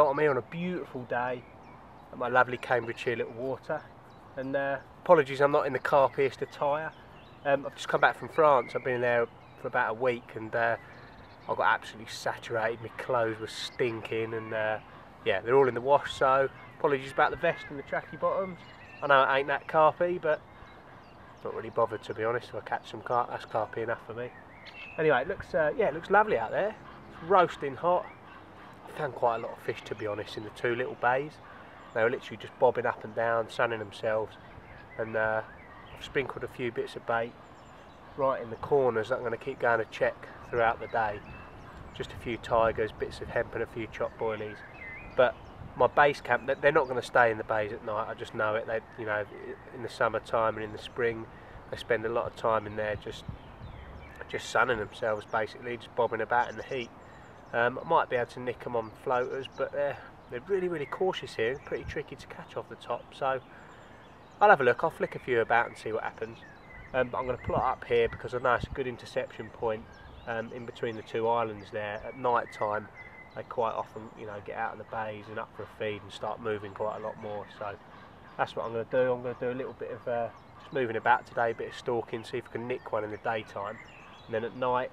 out. I'm here on a beautiful day at my lovely Cambridgeshire little water, and apologies I'm not in the carpiest attire. I've just come back from France. I've been there for about a week, and I got absolutely saturated. My clothes were stinking, and yeah, they're all in the wash, so apologies about the vest and the tracky bottoms. I know it ain't that carpy, but not really bothered, to be honest. If I catch some carp, that's carpy enough for me. Anyway, it looks yeah, it looks lovely out there. It's roasting hot. I found quite a lot of fish, to be honest, in the two little bays. They were literally just bobbing up and down, sunning themselves, and I've sprinkled a few bits of bait right in the corners that I'm going to keep going to check throughout the day. Just a few tigers, bits of hemp and a few chop boilies. But my base camp, they're not going to stay in the bays at night. I just know it. They, you know, in the summertime and in the spring, they spend a lot of time in there just sunning themselves, basically, just bobbing about in the heat. I might be able to nick them on floaters, but they're really cautious here. It's pretty tricky to catch off the top, so I'll have a look. I'll flick a few about and see what happens. But I'm going to plot up here because I know it's a good interception point in between the two islands there. At night time, they quite often, you know, get out of the bays and up for a feed and start moving quite a lot more. So that's what I'm going to do. I'm going to do a little bit of just moving about today, a bit of stalking, see if I can nick one in the daytime, and then at night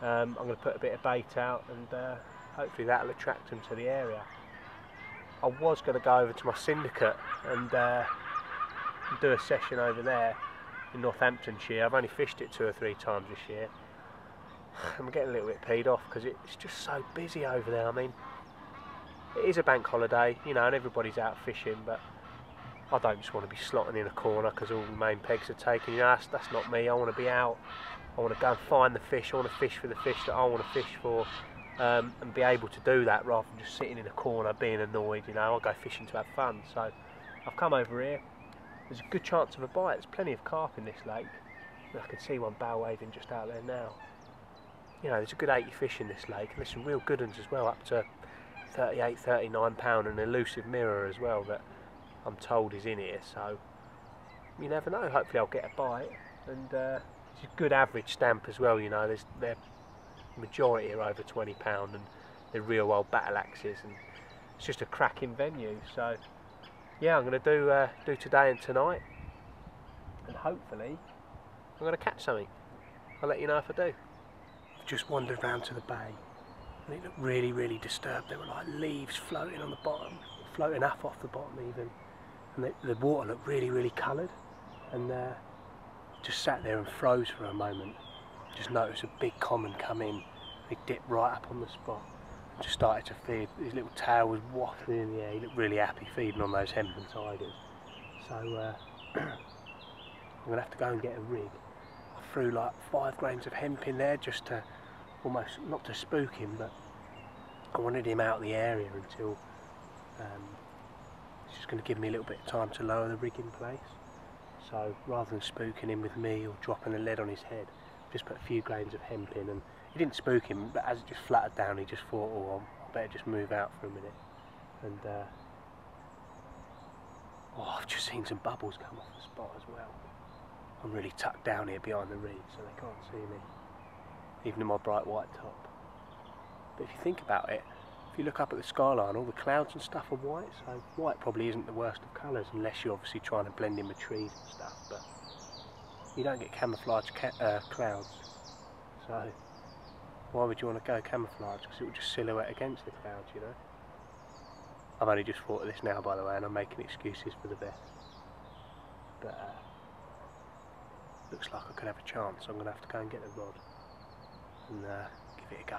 I'm going to put a bit of bait out, and hopefully that'll attract them to the area. I was going to go over to my syndicate and do a session over there in Northamptonshire. I've only fished it 2 or 3 times this year. I'm getting a little bit peed off because it's just so busy over there. I mean, it is a bank holiday, you know, and everybody's out fishing, but I don't just want to be slotting in a corner because all the main pegs are taken. You know, that's not me. I want to be out. I want to go and find the fish. I want to fish for the fish that I want to fish for, and be able to do that rather than just sitting in a corner being annoyed. You know, I go fishing to have fun. So I've come over here. There's a good chance of a bite. There's plenty of carp in this lake. I can see one bow waving just out there now. You know, there's a good 80 fish in this lake, and there's some real good ones as well, up to 38, 39 pound, and an elusive mirror as well that I'm told is in here. So you never know. Hopefully I'll get a bite, and it's a good average stamp as well. You know, their majority are over 20 pound, and they're real old battle axes, and it's just a cracking venue. So yeah, I'm going to do today and tonight, and hopefully I'm going to catch something. I'll let you know if I do. I've just wandered round to the bay, and it looked really disturbed. There were like leaves floating on the bottom, floating up off the bottom even, and the water looked really coloured, and just sat there and froze for a moment. Just noticed a big common come in. He dipped right up on the spot and just started to feed. His little tail was wafting in the air. He looked really happy feeding on those hemp and tigers. So I'm going to have to go and get a rig. I threw like 5 grains of hemp in there just to almost, not to spook him, but I wanted him out of the area until it's just going to give me a little bit of time to lower the rig in place. So rather than spooking him with me or dropping a lead on his head, just put a few grains of hemp in, and it didn't spook him, but as it just flattered down, he just thought, oh, I better just move out for a minute. And oh, I've just seen some bubbles come off the spot as well. I'm really tucked down here behind the reeds, so they can't see me, even in my bright white top. But if you think about it, if you look up at the skyline, all the clouds and stuff are white, so white probably isn't the worst of colours, unless you're obviously trying to blend in with trees and stuff, but you don't get camouflage clouds, so why would you want to go camouflage? Because it will just silhouette against the clouds, you know. I've only just thought of this now, by the way, and I'm making excuses for the best, but looks like I could have a chance. I'm going to have to go and get the rod and give it a go.